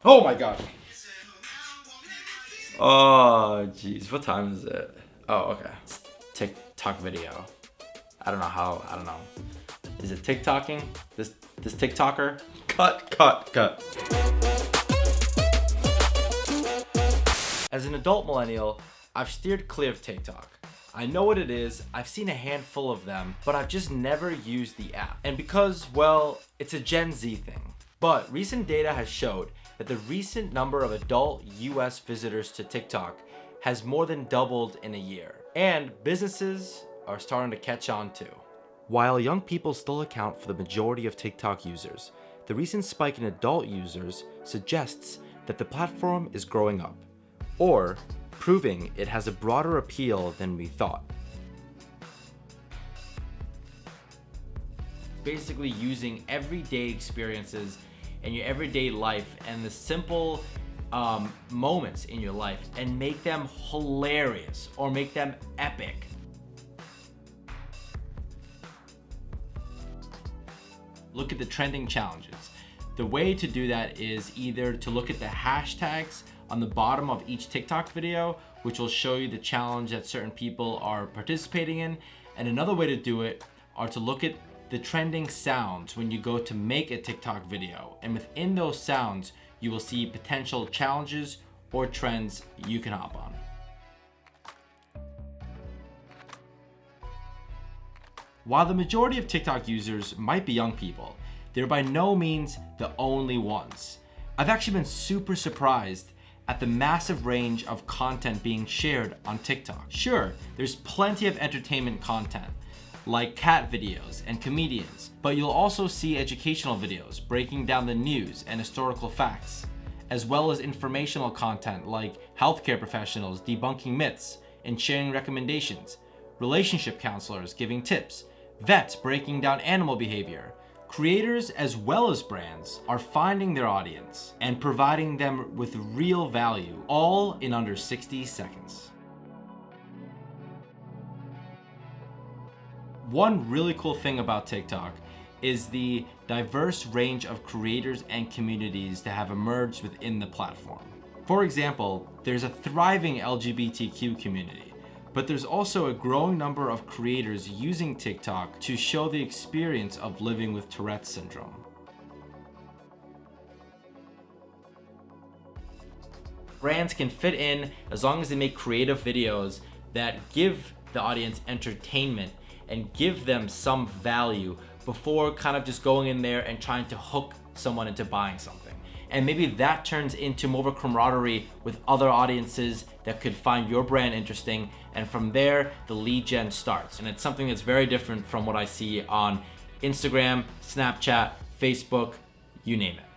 Oh my god. Oh jeez, what time is it? Oh, okay. It's TikTok video. I don't know. Is it TikToking? This TikToker? Cut. As an adult millennial, I've steered clear of TikTok. I know what it is, I've seen a handful of them, but I've just never used the app. And because, well, it's a Gen Z thing. But recent data has showed that the recent number of adult US visitors to TikTok has more than doubled in a year. And businesses are starting to catch on too. While young people still account for the majority of TikTok users, the recent spike in adult users suggests that the platform is growing up, or proving it has a broader appeal than we thought. Basically using everyday experiences in your everyday life and the simple moments in your life and make them hilarious or make them epic. Look at the trending challenges. The way to do that is either to look at the hashtags on the bottom of each TikTok video, which will show you the challenge that certain people are participating in. And another way to do it are to look at the trending sounds when you go to make a TikTok video. And within those sounds, you will see potential challenges or trends you can hop on. While the majority of TikTok users might be young people, they're by no means the only ones. I've actually been super surprised at the massive range of content being shared on TikTok. Sure, there's plenty of entertainment content, like cat videos and comedians, but you'll also see educational videos breaking down the news and historical facts, as well as informational content like healthcare professionals debunking myths and sharing recommendations, relationship counselors giving tips, vets breaking down animal behavior. Creators as well as brands are finding their audience and providing them with real value, all in under 60 seconds. One really cool thing about TikTok is the diverse range of creators and communities that have emerged within the platform. For example, there's a thriving LGBTQ community, but there's also a growing number of creators using TikTok to show the experience of living with Tourette's syndrome. Brands can fit in as long as they make creative videos that give the audience entertainment and give them some value before kind of just going in there and trying to hook someone into buying something. And maybe that turns into more of a camaraderie with other audiences that could find your brand interesting. And from there, the lead gen starts. And it's something that's very different from what I see on Instagram, Snapchat, Facebook, you name it.